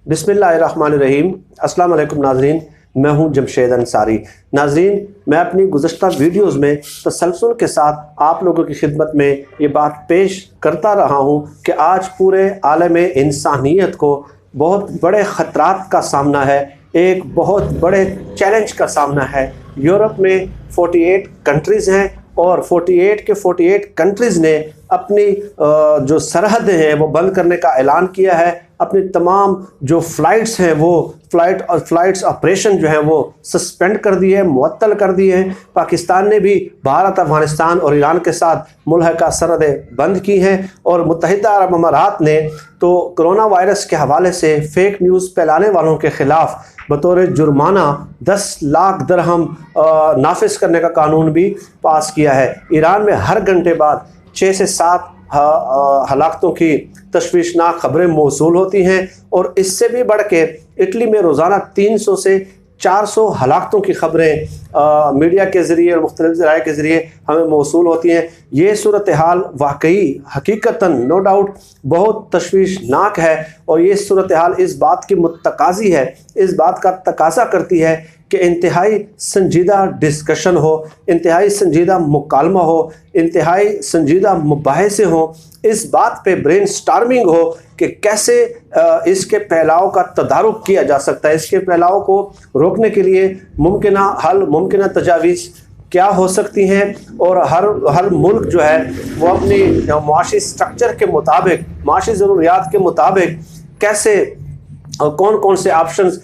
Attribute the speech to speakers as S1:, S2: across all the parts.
S1: बिस्मिल्लाहिर्रहमानिर्रहीम। अस्सलाम वालेकुम नाज़रीन, मैं हूं जमशेद अंसारी। नाज़रीन, मैं अपनी गुज़श्ता वीडियोज़ में तसलसल के साथ आप लोगों की खिदमत में ये बात पेश करता रहा हूं कि आज पूरे आलम इंसानियत को बहुत बड़े ख़तरात का सामना है, एक बहुत बड़े चैलेंज का सामना है। यूरोप में 48 कंट्रीज़ हैं और 48 के 48 कंट्रीज़ ने अपनी जो सरहदें हैं वो बंद करने का ऐलान किया है। अपनी तमाम जो फ़्लाइट्स हैं वो फ़्लाइट्स ऑपरेशन जो है वो सस्पेंड कर दिए, मुअत्तल कर दिए हैं। पाकिस्तान ने भी भारत, अफ़गानिस्तान और ईरान के साथ मुल्हका सरहदें बंद की हैं। और मुत्तहिदा अरब अमारात ने तो कोरोना वायरस के हवाले से फ़ेक न्यूज़ फैलाने वालों के ख़िलाफ़ बतौर जुर्माना 10 लाख दिरहम नाफिज करने का कानून भी पास किया है। ईरान में हर घंटे बाद 6 से 7 हलाकतों की तशवीशनाक खबरें मौसूल होती हैं और इससे भी बढ़ के इटली में रोज़ाना 300 से 400 हलाकतों की खबरें मीडिया के ज़रिए और मुख्तलिफ ज़राए के ज़रिए हमें मौसूल होती हैं। ये सूरत हाल वाकई हकीकतन नो डाउट बहुत तशवीशनाक है और ये सूरत हाल इस बात की मुतकाज़ी है, इस बात का तकाज़ा करती है कि इंतहाई संजीदा डिस्कशन हो, इंतहाई संजीदा मुकालमा हो, इंतहाई संजीदा मुबाहिसे हो, इस बात पे ब्रेन स्टार्मिंग हो कि कैसे इसके फैलाव का तदारुक किया जा सकता है, इसके फैलाव को रोकने के लिए मुमकिन हल, मुमकिन तजावीज़ क्या हो सकती हैं। और हर मुल्क जो है वो अपनी मुआशी स्ट्रक्चर के मुताबिक, मुआशी ज़रूरियात के मुताबिक कैसे कौन कौन से ऑप्शंस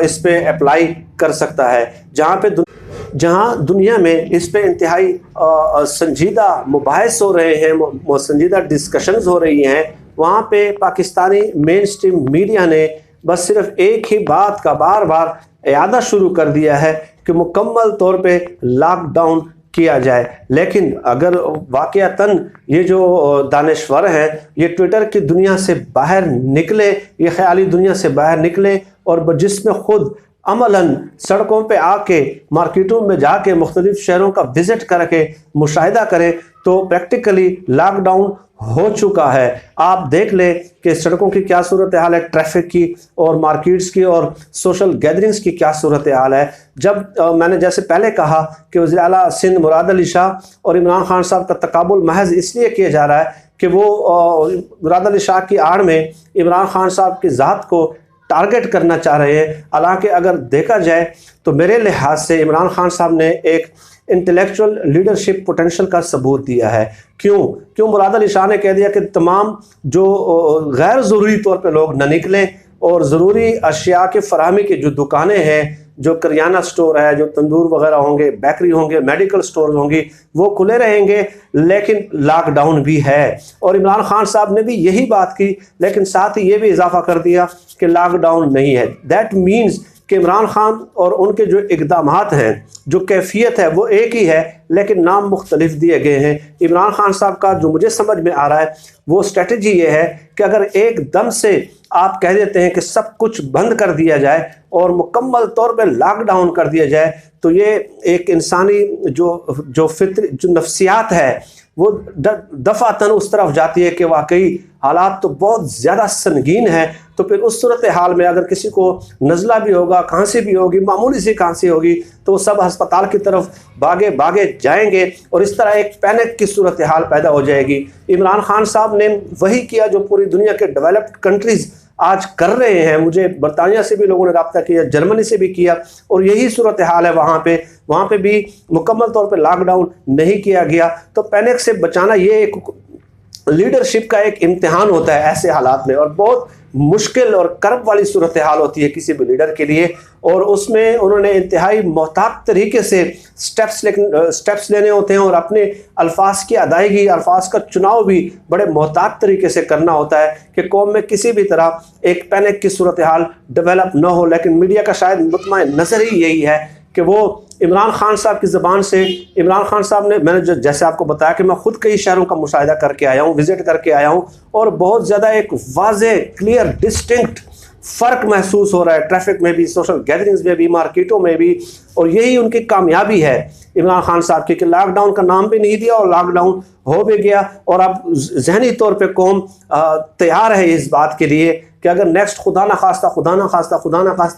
S1: इस पे अप्लाई कर सकता है। जहाँ दुनिया में इस पे इंतहाई संजीदा मुबाहिस हो रहे हैं, संजीदा डिस्कशंस हो रही हैं, वहाँ पे पाकिस्तानी मेन स्ट्रीम मीडिया ने बस सिर्फ एक ही बात का बार बार इयादा शुरू कर दिया है कि मुकम्मल तौर पे लॉकडाउन किया जाए। लेकिन अगर वाक़यातन ये जो दानिश्वर हैं ये ट्विटर की दुनिया से बाहर निकले, ये ख़याली दुनिया से बाहर निकले और जिसमें ख़ुद अमलन सड़कों पे आके, मार्केटों में जाके, मुख्तलिफ शहरों का विज़िट करके मुशाहिदा करें तो प्रैक्टिकली लॉकडाउन हो चुका है। आप देख लें कि सड़कों की क्या सूरत हाल है, ट्रैफिक की और मार्केट्स की और सोशल गैदरिंग्स की क्या सूरत हाल है। जब मैंने जैसे पहले कहा कि वज़ीर आला सिंध मुराद अली शाह और इमरान खान साहब का तकाबुल महज इसलिए किया जा रहा है कि वो मुराद अली शाह की आड़ में इमरान खान साहब की ज़ात को टारगेट करना चाह रहे हैं। हालांकि अगर देखा जाए तो मेरे लिहाज से इमरान खान साहब ने एक इंटेलेक्चुअल लीडरशिप पोटेंशियल का सबूत दिया है। क्यों मुराद अली शाह ने कह दिया कि तमाम जो गैर ज़रूरी तौर पे लोग न निकलें और ज़रूरी अशिया के फराहमी की जो दुकानें हैं, जो करियाना स्टोर है, जो तंदूर वगैरह होंगे, बेकरी होंगे, मेडिकल स्टोर होंगी, वो खुले रहेंगे। लेकिन लॉकडाउन भी है और इमरान खान साहब ने भी यही बात की, लेकिन साथ ही ये भी इजाफा कर दिया कि लॉकडाउन नहीं है। दैट मीन्स कि इमरान खान और उनके जो इक़दामात हैं, जो कैफियत है वो एक ही है लेकिन नाम मुख्तलिफ दिए गए हैं। इमरान खान साहब का जो मुझे समझ में आ रहा है वो स्ट्रेटजी ये है कि अगर एकदम से आप कह देते हैं कि सब कुछ बंद कर दिया जाए और मुकम्मल तौर पे लॉकडाउन कर दिया जाए तो ये एक इंसानी जो फित्री जो नफ्सियात है वो दफ़ातन उस तरफ जाती है कि वाकई हालात तो बहुत ज़्यादा संगीन है। तो फिर उस सूरत हाल में अगर किसी को नज़ला भी होगा, खांसी भी होगी, मामूली सी खांसी होगी, तो वो सब अस्पताल की तरफ भागे जाएंगे और इस तरह एक पैनिक की सूरत हाल पैदा हो जाएगी। इमरान खान साहब ने वही किया जो पूरी दुनिया के डेवलप्ड कंट्रीज़ आज कर रहे हैं। मुझे बरतानिया से भी लोगों ने रब्ता किया, जर्मनी से भी किया और यही सूरत हाल है वहाँ पे भी मुकम्मल तौर पे लॉकडाउन नहीं किया गया। तो पैनिक से बचाना ये एक लीडरशिप का एक इम्तिहान होता है ऐसे हालात में और बहुत मुश्किल और कर्ब वाली सूरत हाल होती है किसी भी लीडर के लिए। और उसमें उन्होंने इंतहाई मोहतात तरीके से स्टेप्स लेने होते हैं और अपने अल्फाज की अदायगी, अल्फाज का चुनाव भी बड़े मोहतात तरीके से करना होता है कि कौम में किसी भी तरह एक पैनिक की सूरत हाल डेवलप न हो। लेकिन मीडिया का शायद मुतमईन नज़र ही यही है कि वो इमरान खान साहब की ज़बान से, इमरान खान साहब ने, मैंने जैसे आपको बताया कि मैं ख़ुद कई शहरों का मुशाहिदा करके आया हूँ, विज़िट करके आया हूँ और बहुत ज़्यादा एक वाज़े क्लियर डिस्टिंक्ट फ़र्क महसूस हो रहा है ट्रैफिक में भी, सोशल गैदरिंग्स में भी, मार्केटों में भी। और यही उनकी कामयाबी है इमरान खान साहब की कि लॉकडाउन का नाम भी नहीं दिया और लॉकडाउन हो भी गया और अब जहनी तौर पे कौम तैयार है इस बात के लिए कि अगर नेक्स्ट खुदा ना खास्ता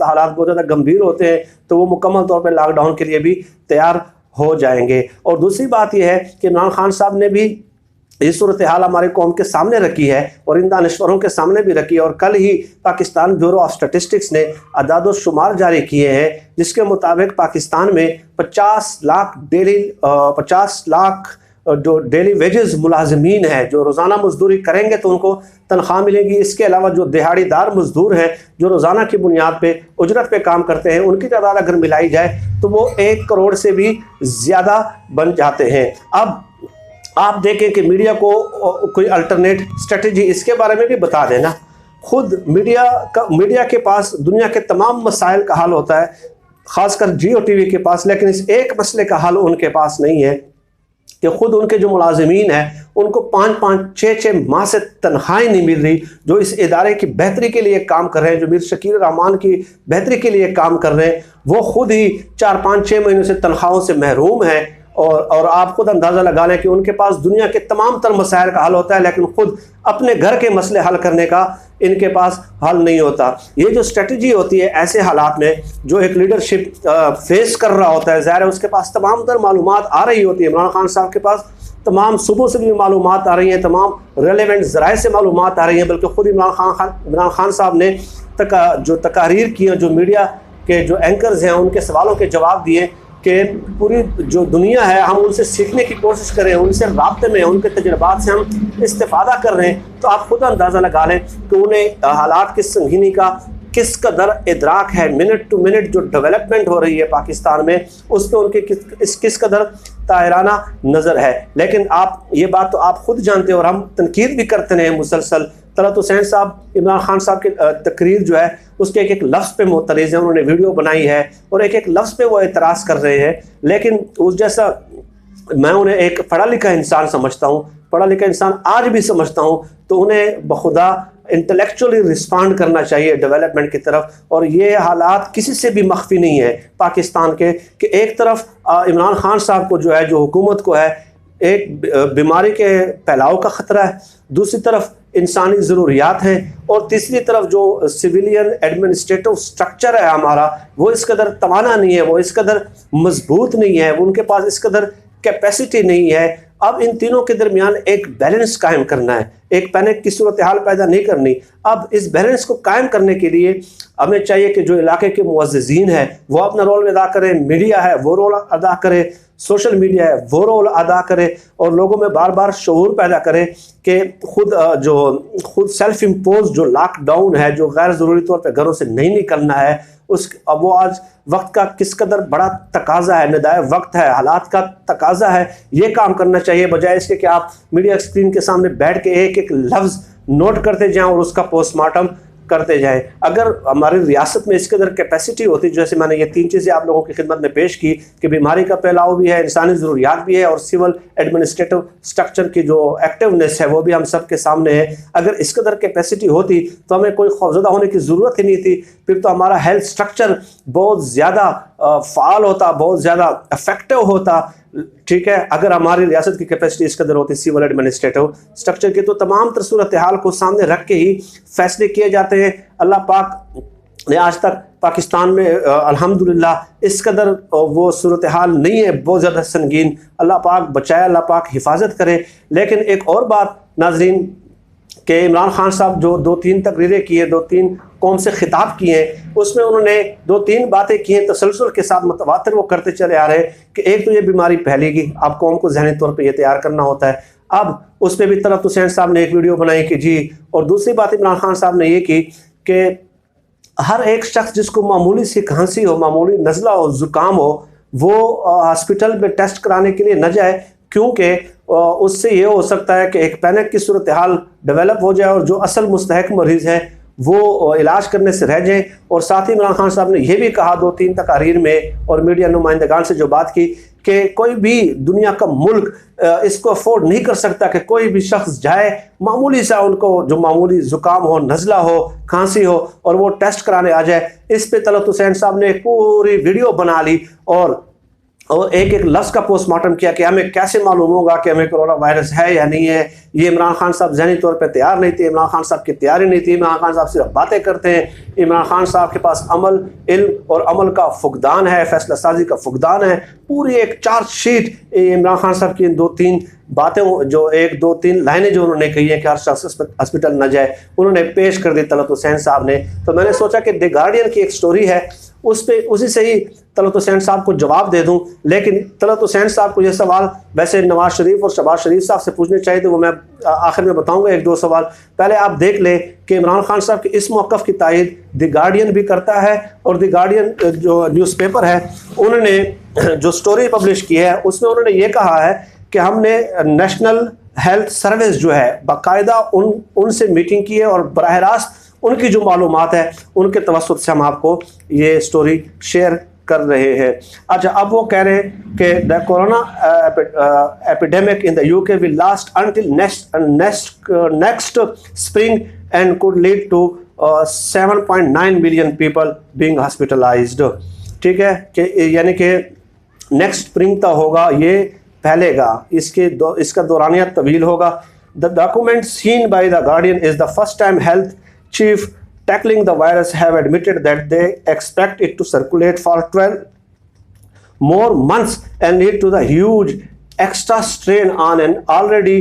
S1: हालात बहुत ज़्यादा गंभीर होते हैं तो वो मुकम्मल तौर पर लॉकडाउन के लिए भी तैयार हो जाएंगे। और दूसरी बात यह है कि इमरान खान साहब ने भी ये सूरत हाल हमारे कौम के सामने रखी है और इन दानिश्वरों के सामने भी रखी है। और कल ही पाकिस्तान ब्यूरो ऑफ स्टैटिस्टिक्स ने अदाद शुमार जारी किए हैं, जिसके मुताबिक पाकिस्तान में 50 लाख जो डेली वेजेस मुलाजमीन है, जो रोज़ाना मजदूरी करेंगे तो उनको तनख्वाह मिलेगी। इसके अलावा जो दिहाड़ीदार मजदूर हैं, जो रोज़ाना की बुनियाद पे उजरत पे काम करते हैं, उनकी तादाद अगर मिलाई जाए तो वो 1 करोड़ से भी ज़्यादा बन जाते हैं। अब आप देखें कि मीडिया को कोई अल्टरनेट स्ट्रेटजी इसके बारे में भी बता देना। खुद मीडिया के पास दुनिया के तमाम मसाइल का हल होता है, ख़ासकर जियो टीवी के पास, लेकिन इस एक मसले का हल उनके पास नहीं है कि खुद उनके जो मुलाजिमीन हैं उनको 5-5, 6-6 माह से तनख्वाही नहीं मिल रही, जो इस इदारे की बेहतरी के लिए काम कर रहे हैं, जो मीर शकील रहमान की बेहतरी के लिए काम कर रहे हैं, वो खुद ही 4-5-6 महीनों से तनख्वाहों से महरूम हैं। और आप खुद अंदाज़ा लगा लें कि उनके पास दुनिया के तमाम तर मसाइल का हल होता है, लेकिन खुद अपने घर के मसले हल करने का इनके पास हल नहीं होता। ये जो स्ट्रेटजी होती है ऐसे हालात में, जो एक लीडरशिप फेस कर रहा होता है, ज़ाहिर है उसके पास तमाम तर मालूमात आ रही होती है। इमरान खान साहब के पास तमाम सुबह से भी मालूमात आ रही हैं, तमाम रेलेवेंट ज़राए से मालूमात आ रही हैं, बल्कि ख़ुद इमरान खान साहब ने जो तकारीर की हैं, जो मीडिया के जो एंकर्स हैं उनके सवालों के जवाब दिए कि पूरी जो दुनिया है हम उनसे सीखने की कोशिश करें, उनसे राब्ते में, उनके तजुर्बात से हम इस्तेफादा कर रहे हैं। तो आप खुद अंदाज़ा लगा लें कि उन्हें हालात की संगीनी का किस कदर इदराक है। मिनट टू मिनट जो डेवलपमेंट हो रही है पाकिस्तान में, उस पर उनके किस कदर तायराना नज़र है। लेकिन आप ये बात तो आप खुद जानते हो और हम तनकीद भी करते हैं मुसलसल। तलत हुसैन साहब इमरान खान साहब की तकरीर जो है उसके एक लफ्ज़ पे मोतरज़ है, उन्होंने वीडियो बनाई है और एक लफ्ज़ पे वो एतराज़ कर रहे हैं। लेकिन उस जैसा मैं उन्हें एक पढ़ा लिखा इंसान समझता हूँ, पढ़ा लिखा इंसान आज भी समझता हूँ, तो उन्हें बखुदा इंटेलेक्चुअली रिस्पॉन्ड करना चाहिए डेवलपमेंट की तरफ। और ये हालात किसी से भी मख्फी नहीं है पाकिस्तान के, कि एक तरफ इमरान खान साहब को जो है, जो हुकूमत को है, एक बीमारी के फैलाव का ख़तरा है, दूसरी तरफ इंसानी ज़रूरियात हैं, और तीसरी तरफ जो सिविलियन एडमिनिस्ट्रेटिव स्ट्रक्चर है हमारा, वो इस कदर तवाना नहीं है, वो इस कदर मजबूत नहीं है, उनके पास इस कदर कैपेसिटी नहीं है। अब इन तीनों के दरमियान एक बैलेंस कायम करना है, एक पैनिक की सूरत हाल पैदा नहीं करनी। अब इस बैलेंस को कायम करने के लिए हमें चाहिए कि जो इलाके के मुअज़्ज़िज़ीन हैं वो अपना रोल अदा करें, मीडिया है वो रोल अदा करे, सोशल मीडिया है वो रोल अदा करे, और लोगों में बार बार शऊर पैदा करे कि खुद सेल्फ इम्पोज जो लॉकडाउन है, जो गैर ज़रूरी तौर पर घरों से नहीं निकलना है, अब वो आज वक्त का किस कदर बड़ा तकाजा है, निदाए वक्त है, हालात का तकाजा है। ये काम करना चाहिए बजाय इसके कि आप मीडिया स्क्रीन के सामने बैठ के एक एक लफ्ज़ नोट करते जाएं और उसका पोस्टमार्टम करते जाएं। अगर हमारी रियासत में इस कदर कैपेसिटी होती, जैसे मैंने ये 3 चीज़ें आप लोगों की खिदमत में पेश की कि बीमारी का फैलाव भी है, इंसानी ज़रूरियात भी है, और सिविल एडमिनिस्ट्रेटिव स्ट्रक्चर की जो एक्टिवनेस है वो भी हम सब के सामने है। अगर इस कदर कैपेसिटी होती तो हमें कोई खौफज़दा होने की ज़रूरत ही नहीं थी। फिर तो हमारा हेल्थ स्ट्रक्चर बहुत ज़्यादा फ़ाल होता, बहुत ज़्यादा इफेक्टिव होता। ठीक है, अगर हमारी रियासत की कैपेसिटी इस कदर होती सिविल एडमिनिस्ट्रेटिव स्ट्रक्चर की, तो तमाम तर सूरत हाल को सामने रख के ही फैसले किए जाते हैं। अल्लाह पाक ने आज तक पाकिस्तान में अल्हम्दुलिल्लाह इस कदर वो सूरत हाल नहीं है बहुत ज़्यादा संगीन। अल्लाह पाक बचाए, अल्लाह पाक हिफाजत करे। लेकिन एक और बात नाजरीन, कि इमरान खान साहब जो 2-3 तकरीरें की हैं, 2-3 कौम से खिताब किए हैं, उसमें उन्होंने 2-3 बातें की हैं तसलसल के साथ, मुतवातिर वो करते चले आ रहे हैं कि एक तो ये बीमारी फैलेगी, आप कौम को ज़हनी तौर पे ये तैयार करना होता है। अब उस पर भी तलत हुसैन साहब ने एक वीडियो बनाई कि जी, और दूसरी बात इमरान खान साहब ने ये की कि हर एक शख्स जिसको मामूली सी खांसी हो, मामूली नज़ला हो, ज़ुकाम हो, वो हॉस्पिटल में टेस्ट कराने के लिए न जाए, क्योंकि उससे ये हो सकता है कि एक पैनिक की सूरत हाल डेवलप हो जाए और जो असल मुस्तहक मरीज़ है वो इलाज करने से रह जाएं। और साथ ही इमरान खान साहब ने यह भी कहा 2-3 तकारीर में और मीडिया नुमाइंदगान से जो बात की कि कोई भी दुनिया का मुल्क इसको अफोर्ड नहीं कर सकता कि कोई भी शख्स जाए, मामूली सा उनको जो मामूली ज़ुकाम हो, नज़ला हो, खांसी हो, और वो टेस्ट कराने आ जाए। इस पे तलत हुसैन साहब ने एक पूरी वीडियो बना ली और और एक एक लफ्ज़ का पोस्टमार्टम किया कि हमें कैसे मालूम होगा कि हमें कोरोना वायरस है या नहीं है। ये इमरान खान साहब ज़हनी तौर पे तैयार नहीं थे, इमरान खान साहब की तैयारी नहीं थी, इमरान खान साहब सिर्फ बातें करते हैं। इमरान खान साहब के पास अमल, इल्म और अमल का फुकदान है, फैसला साजी का फुकदान है। पूरी एक चार्जशीट इमरान खान साहब की 2-3 बातें, जो 1-2-3 लाइनें जो उन्होंने कही है कि हर शख्स हॉस्पिटल न जाए, उन्होंने पेश कर दी तलत हुसैन साहब ने। तो मैंने सोचा कि द गार्डियन की एक स्टोरी है, उसी से ही तलत हुसैन साहब को जवाब दे दूं। लेकिन तलत हुसैन साहब को यह सवाल वैसे नवाज शरीफ और शहबाज शरीफ साहब से पूछने चाहिए थे, वो मैं आखिर में बताऊंगा 1-2 सवाल। पहले आप देख लें कि इमरान खान साहब के इस मौक़िफ़ की तायद द गार्डियन भी करता है, और द गार्डियन जो न्यूज़पेपर है, उन्होंने जो स्टोरी पब्लिश की है उसमें उन्होंने ये कहा है कि हमने नेशनल हेल्थ सर्विस जो है बाकायदा उनसे मीटिंग की है, और बराह रास्त उनकी जो मालूमात है उनके तवस्सुत से हम आपको ये स्टोरी शेयर कर रहे हैं। अच्छा, अब वो कह रहे हैं कि the corona epidemic in the UK will last until next spring and could lead to 7.9 million people being hospitalised. ठीक है, कि यानी कि नेक्स्ट स्प्रिंग तक होगा, ये फैलेगा, इसका दौरानिया तवील होगा। The document seen by the Guardian is the first time health chief tackling the virus have admitted that they expect it to circulate for 12 more months and lead to the huge extra strain on an already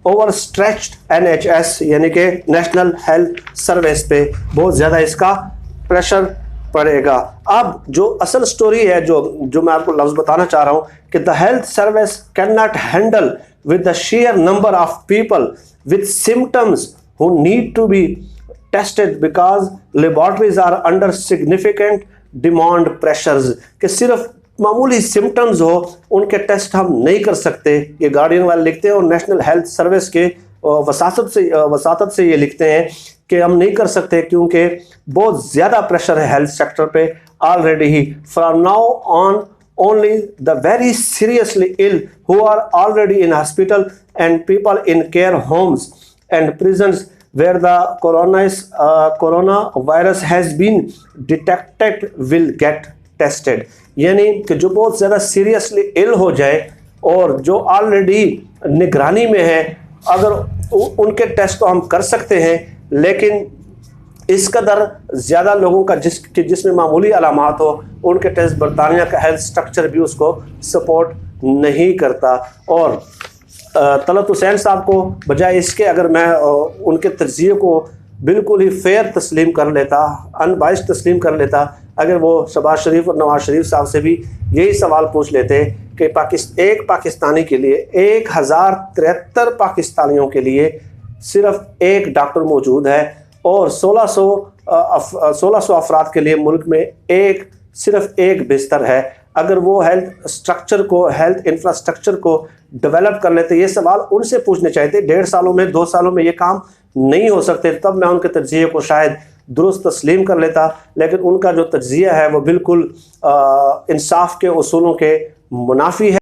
S1: overstretched NHS यानी कि national health service पे बहुत ज़्यादा इसका pressure पड़ेगा। अब जो असल स्टोरी है, जो मैं आपको लफ्ज़ बताना चाह रहा हूँ कि the health service can not handle with the share number of people with symptoms who need to be tested because laboratories are under significant demand pressures। कि सिर्फ मामूली सिम्टम्स हो उनके टेस्ट हम नहीं कर सकते, ये गार्डियन वाले लिखते हैं, और नेशनल हेल्थ सर्विस के वसातत से ये लिखते हैं कि हम नहीं कर सकते क्योंकि बहुत ज़्यादा प्रेशर है हेल्थ सेक्टर पे already he. From now on only the very seriously ill who are already in hospital and people in care homes and prisons where the coronavirus has been detected will get tested। यानी कि जो बहुत ज़्यादा seriously ill हो जाए और जो already निगरानी में है, अगर उनके टेस्ट तो हम कर सकते हैं, लेकिन इस कदर ज़्यादा लोगों का जिसमें मामूली अलामात हो, उनके टेस्ट बरतानिया का हेल्थ स्ट्रक्चर भी उसको सपोर्ट नहीं करता। और तलत हुसैन साहब को बजाय इसके अगर मैं उनके तज्ज़िये को बिल्कुल ही फेयर तस्लीम कर लेता, अनबाइस्ड तस्लीम कर लेता, अगर वो शहबाज शरीफ और नवाज शरीफ साहब से भी यही सवाल पूछ लेते कि एक पाकिस्तानी के लिए 1073 पाकिस्तानियों के लिए सिर्फ एक डॉक्टर मौजूद है, और 1600 अफराद के लिए मुल्क में सिर्फ एक बिस्तर है। अगर वो हेल्थ इंफ्रास्ट्रक्चर को डेवलप कर लेते, ये सवाल उनसे पूछने चाहिए थे। 1.5 सालों में 2 सालों में ये काम नहीं हो सकते, तब मैं उनके तज्ज़िये को शायद दुरुस्त तस्लीम कर लेता। लेकिन उनका जो तज्ज़िया है वो बिल्कुल इंसाफ के उसूलों के मुनाफी है।